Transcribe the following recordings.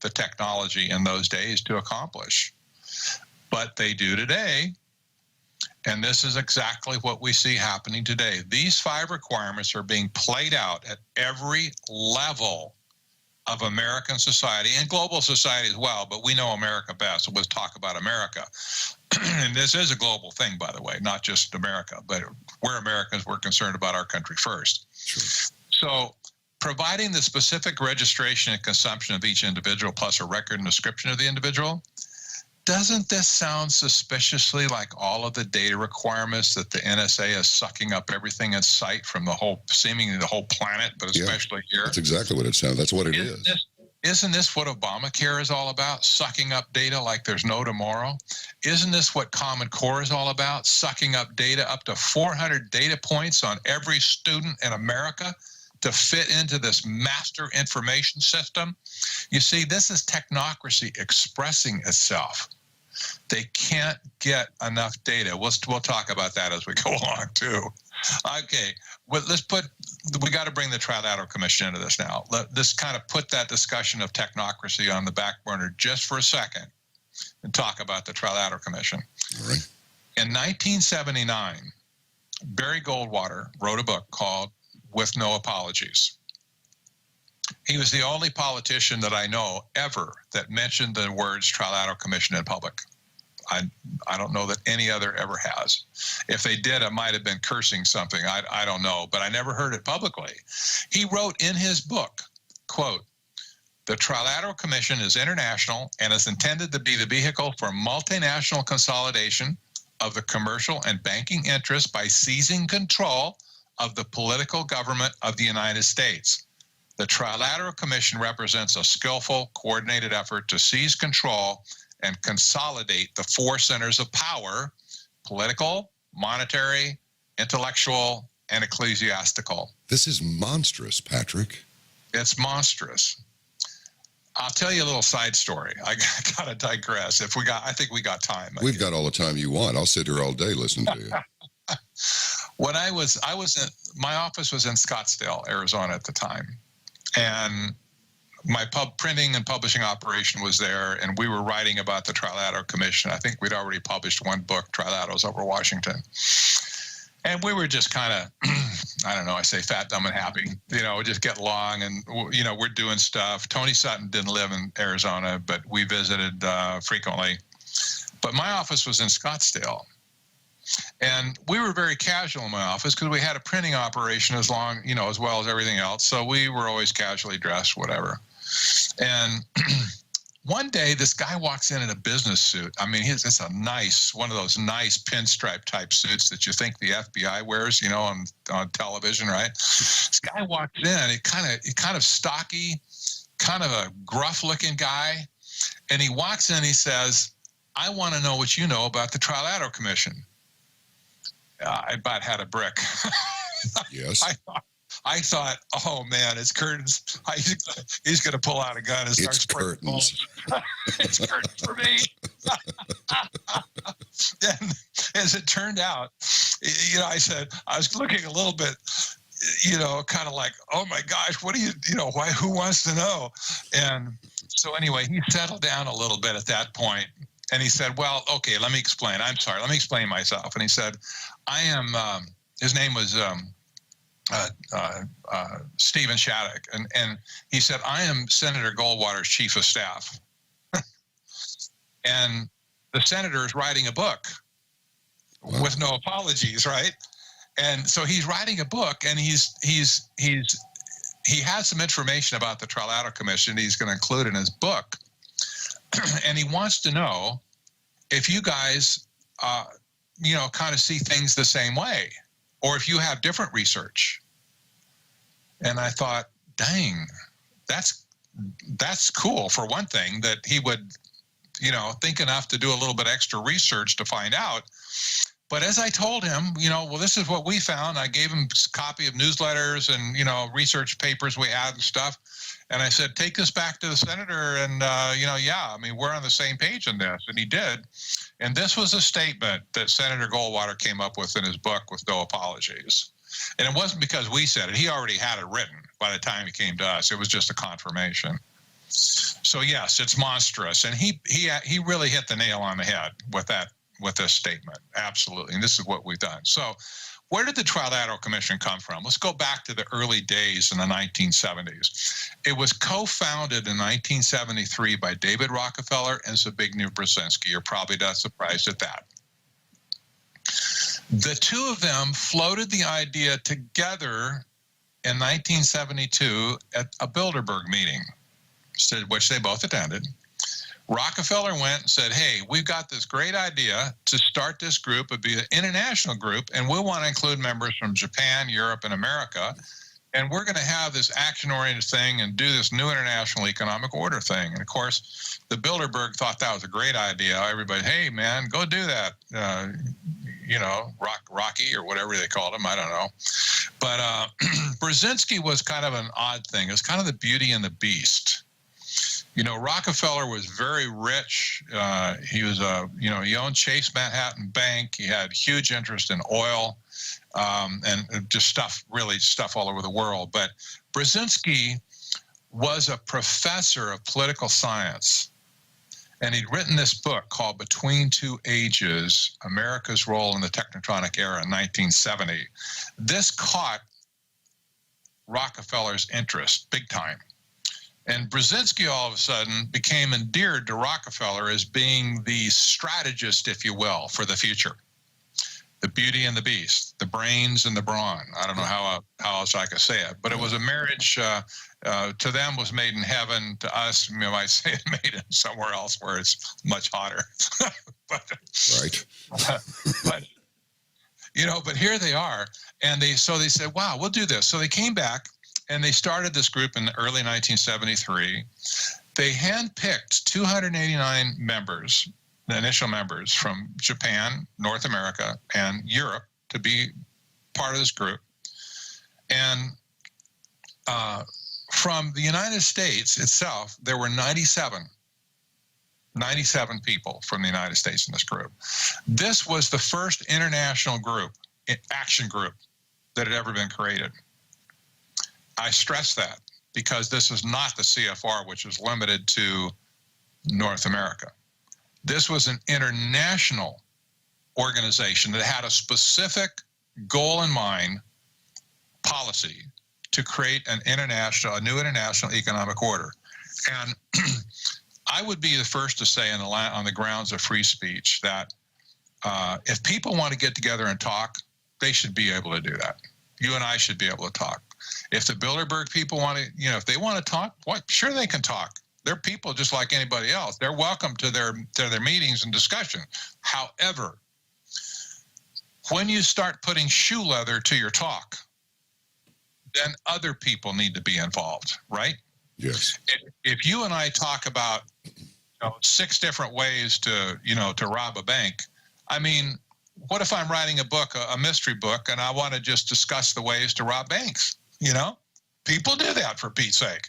the technology in those days to accomplish. But they do today. And this is exactly what we see happening today. These 5 requirements are being played out at every level of American society and global society as well, but we know America best, so let's talk about America. And this is a global thing, by the way, not just America, but we're Americans, we're concerned about our country first. Sure. So providing the specific registration and consumption of each individual plus a record and description of the individual, doesn't this sound suspiciously like all of the data requirements that the NSA is sucking up everything in sight from seemingly the whole planet, but especially here? That's exactly what it sounds. That's what it is. Isn't this what Obamacare is all about? Sucking up data like there's no tomorrow? Isn't this what Common Core is all about? Sucking up data, up to 400 data points on every student in America to fit into this master information system? You see, this is technocracy expressing itself. They can't get enough data. We'll talk about that as we go along too. Okay, well, we got to bring the Trilateral Commission into this now. Let's kind of put that discussion of technocracy on the back burner just for a second and talk about the Trilateral Commission. All right. In 1979, Barry Goldwater wrote a book called With No Apologies. He was the only politician that I know ever that mentioned the words Trilateral Commission in public. I don't know that any other ever has. If they did, it might have been cursing something. I don't know, but I never heard it publicly. He wrote in his book, quote, "The Trilateral Commission is international and is intended to be the vehicle for multinational consolidation of the commercial and banking interests by seizing control of the political government of the United States. The Trilateral Commission represents a skillful, coordinated effort to seize control and consolidate the 4 centers of power: political, monetary, intellectual, and ecclesiastical." This is monstrous, Patrick. It's monstrous. I'll tell you a little side story. I got to digress. I think we got time. We've got all the time you want. I'll sit here all day listening to you. When my office was in Scottsdale, Arizona at the time, and my printing and publishing operation was there, and we were writing about the Trilateral Commission. I think we'd already published 1 book, Trilaterals Over Washington. And we were just kind of, I don't know, I say fat, dumb, and happy. Just get along, and, we're doing stuff. Tony Sutton didn't live in Arizona, but we visited frequently. But my office was in Scottsdale. And we were very casual in my office because we had a printing operation as well as everything else. So we were always casually dressed, whatever. And one day, this guy walks in a business suit. I mean, it's one of those nice pinstripe type suits that you think the FBI wears, on television, right? This guy walks in, he kind of stocky, kind of a gruff looking guy. And he walks in, he says, "I want to know what you know about the Trilateral Commission." I about had a brick. Yes. I thought, oh man, it's curtains. He's going to pull out a gun and start spraying curtains. It's curtains for me. Then, as it turned out, I was looking a little bit, kind of like, oh my gosh, what do why? Who wants to know? And so anyway, he settled down a little bit at that point. And he said, well, okay, let me explain. I'm sorry, let me explain myself. And he said, I am, his name was Stephen Shattuck. And he said, I am Senator Goldwater's chief of staff. And the senator is writing a book with no apologies, right? And so he's writing a book, and he has some information about the Trilateral Commission he's going to include in his book. And he wants to know if you guys, kind of see things the same way, or if you have different research. And I thought, dang, that's cool, for one thing, that he would, think enough to do a little bit extra research to find out. But as I told him, well, this is what we found. I gave him a copy of newsletters and, research papers we had and stuff. And I said, take this back to the senator. And, we're on the same page in this. And he did. And this was a statement that Senator Goldwater came up with in his book, With No Apologies. And it wasn't because we said it. He already had it written by the time he came to us. It was just a confirmation. So yes, it's monstrous, and he really hit the nail on the head with this statement. Absolutely, and this is what we've done. So, where did the Trilateral Commission come from? Let's go back to the early days in the 1970s. It was co-founded in 1973 by David Rockefeller and Zbigniew Brzezinski. You're probably not surprised at that. The two of them floated the idea together in 1972 at a Bilderberg meeting, which they both attended. Rockefeller went and said, hey, we've got this great idea to start this group. It'd be an international group, and we want to include members from Japan, Europe, and America. And we're going to have this action-oriented thing and do this new international economic order thing. And, of course, the Bilderberg thought that was a great idea. Everybody, hey, man, go do that. Rocky or whatever they called him. I don't know. But Brzezinski was kind of an odd thing. It was kind of the Beauty and the Beast. Rockefeller was very rich. He was he owned Chase Manhattan Bank. He had huge interest in oil and just stuff all over the world. But Brzezinski was a professor of political science, and he'd written this book called Between Two Ages, America's Role in the Technocratic Era in 1970. This caught Rockefeller's interest big time. And Brzezinski all of a sudden became endeared to Rockefeller as being the strategist, if you will, for the future. The Beauty and the Beast, the brains and the brawn. I don't know how else I could say it, but it was a marriage to them was made in heaven. To us, you might say it made in somewhere else where it's much hotter. Right. But here they are, and they said, wow, we'll do this. So they came back. And they started this group in early 1973. They handpicked 289 members, the initial members from Japan, North America, and Europe to be part of this group. And from the United States itself, there were 97 people from the United States in this group. This was the first international group, action group, that had ever been created. I stress that because this is not the CFR, which is limited to North America. This was an international organization that had a specific goal in mind, policy, to create a new international economic order. And I would be the first to say on the grounds of free speech that if people want to get together and talk, they should be able to do that. You and I should be able to talk. If the Bilderberg people want to, if they want to talk, sure they can talk. They're people just like anybody else. They're welcome to their meetings and discussion. However, when you start putting shoe leather to your talk, then other people need to be involved, right? Yes. If you and I talk about 6 different ways to rob a bank, I mean, what if I'm writing a book, a mystery book, and I want to just discuss the ways to rob banks? People do that, for Pete's sake.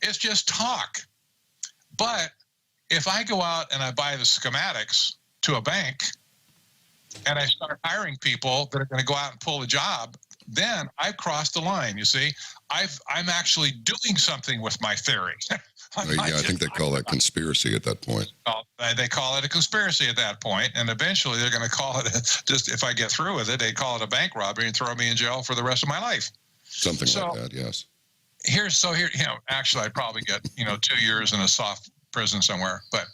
It's just talk. But if I go out and I buy the schematics to a bank and I start hiring people that are going to go out and pull the job, then I've crossed the line. You see, I'm actually doing something with my theory. I think they call that conspiracy at that point. They call it a conspiracy at that point, and eventually they're going to call it just if I get through with it, they call it a bank robbery and throw me in jail for the rest of my life. Something like that, yes. Here, actually, I'd probably get 2 years in a soft prison somewhere. But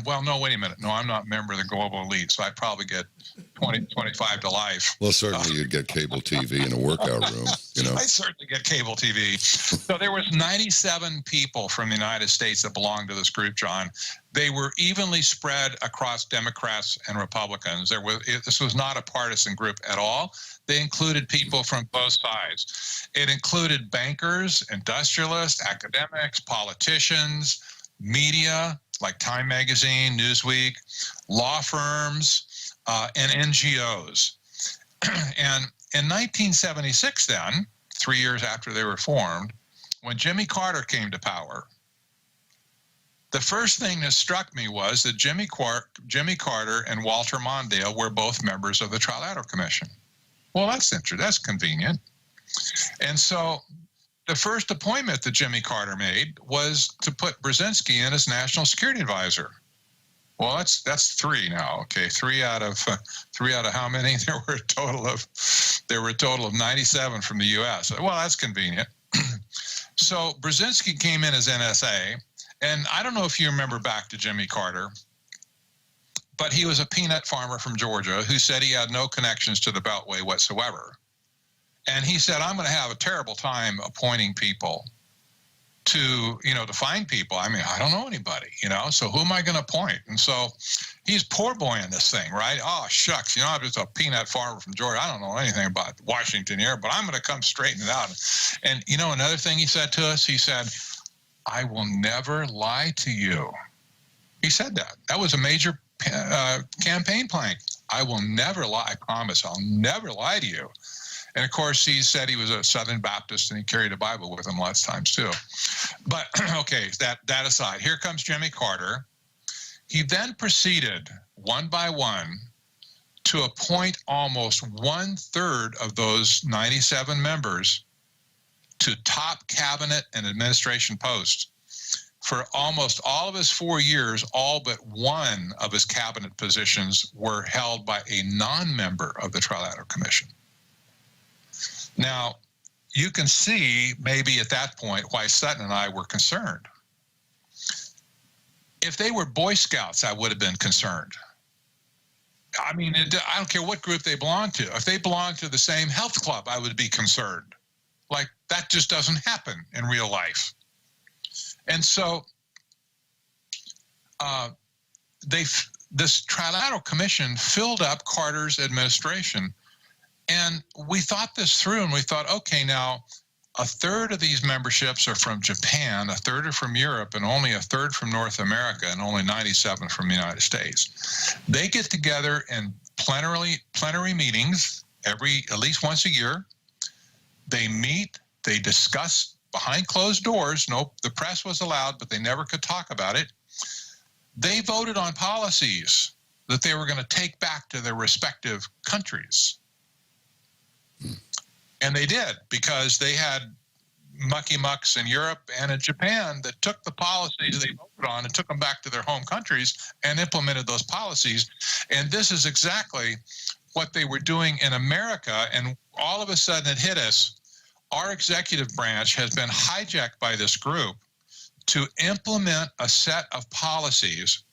well, no, wait a minute. No, I'm not a member of the global elite, so I'd probably get 25 to life. Well, certainly you'd get cable TV in a workout room. I'd certainly get cable TV. So there was 97 people from the United States that belonged to this group, John. They were evenly spread across Democrats and Republicans. This was not a partisan group at all. They included people from both sides. It included bankers, industrialists, academics, politicians, media like Time Magazine, Newsweek, law firms, and NGOs. And in 1976 then, 3 years after they were formed, when Jimmy Carter came to power, the first thing that struck me was that Jimmy Carter and Walter Mondale were both members of the Trilateral Commission. Well, that's interesting. That's convenient. And so the first appointment that Jimmy Carter made was to put Brzezinski in as national security advisor. Well, that's three now. Okay, three out of how many? There were a total of 97 from the U.S. Well, that's convenient. So Brzezinski came in as NSA, and I don't know if you remember back to Jimmy Carter, but he was a peanut farmer from Georgia who said he had no connections to the Beltway whatsoever. And he said, I'm going to have a terrible time appointing people to find people. I mean, I don't know anybody, so who am I going to appoint? And so he's poor boying this thing, right? Oh, shucks, I'm just a peanut farmer from Georgia. I don't know anything about Washington here, but I'm going to come straighten it out. And, another thing he said to us, he said, I will never lie to you. He said that. That was a major campaign plank. I will never lie. I promise I'll never lie to you. And of course, he said he was a Southern Baptist and he carried a Bible with him lots of times too. But okay, that aside, here comes Jimmy Carter. He then proceeded one by one to appoint almost 1/3 of those 97 members to top cabinet and administration posts. For almost all of his 4 years, all but one of his cabinet positions were held by a non-member of the Trilateral Commission. Now, you can see maybe at that point why Sutton and I were concerned. If they were Boy Scouts, I would have been concerned. I mean, I don't care what group they belong to. If they belong to the same health club, I would be concerned. Like, that just doesn't happen in real life. And so this Trilateral Commission filled up Carter's administration. And we thought this through, and we thought, okay, now 1/3 of these memberships are from Japan, 1/3 are from Europe, and only 1/3 from North America, and only 97 from the United States. They get together in plenary meetings at least once a year. They meet, they discuss behind closed doors. No, the press was allowed, but they never could talk about it. They voted on policies that they were going to take back to their respective countries. And they did, because they had mucky mucks in Europe and in Japan that took the policies they voted on and took them back to their home countries and implemented those policies. And this is exactly what they were doing in America. And all of a sudden it hit us. Our executive branch has been hijacked by this group to implement a set of policies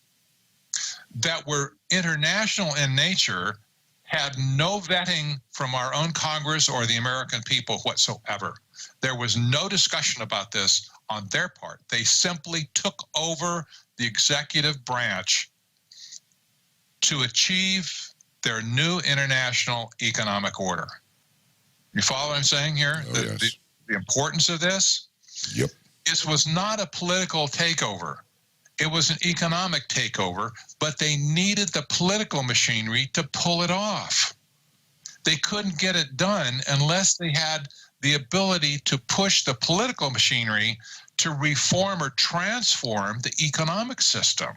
that were international in nature, had no vetting from our own Congress or the American people whatsoever. There was no discussion about this on their part. They simply took over the executive branch to achieve their new international economic order. You follow what I'm saying here? Oh, yes. The importance of this? Yep. This was not a political takeover. It was an economic takeover, but they needed the political machinery to pull it off. They couldn't get it done unless they had the ability to push the political machinery to reform or transform the economic system.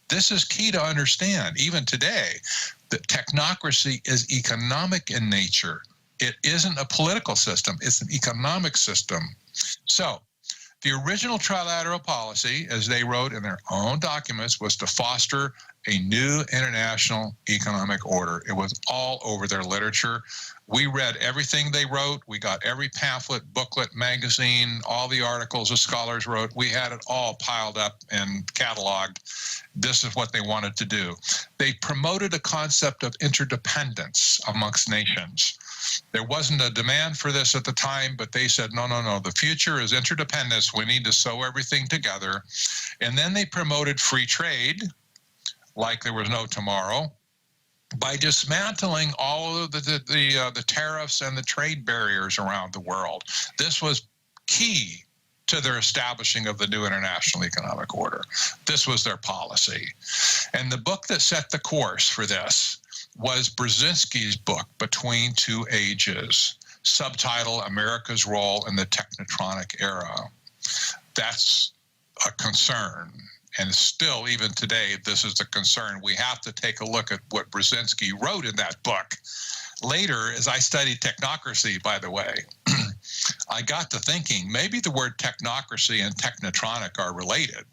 This is key to understand, even today, that technocracy is economic in nature. It isn't a political system, it's an economic system. So, the original trilateral policy, as they wrote in their own documents, was to foster a new international economic order. It was all over their literature. We read everything they wrote. We got every pamphlet, booklet, magazine, all the articles the scholars wrote. We had it all piled up and cataloged. This is what they wanted to do. They promoted a concept of interdependence amongst nations. There wasn't a demand for this at the time, but they said, no, the future is interdependence. We need to sew everything together. And then they promoted free trade like there was no tomorrow by dismantling all of the tariffs and the trade barriers around the world. This was key to their establishing of the new international economic order. This was their policy. And the book that set the course for this was Brzezinski's book, Between Two Ages, subtitle America's Role in the Technotronic Era. That's a concern. And still, even today, this is a concern. We have to take a look at what Brzezinski wrote in that book. Later, as I studied technocracy, by the way, I got to thinking maybe the word technocracy and technotronic are related.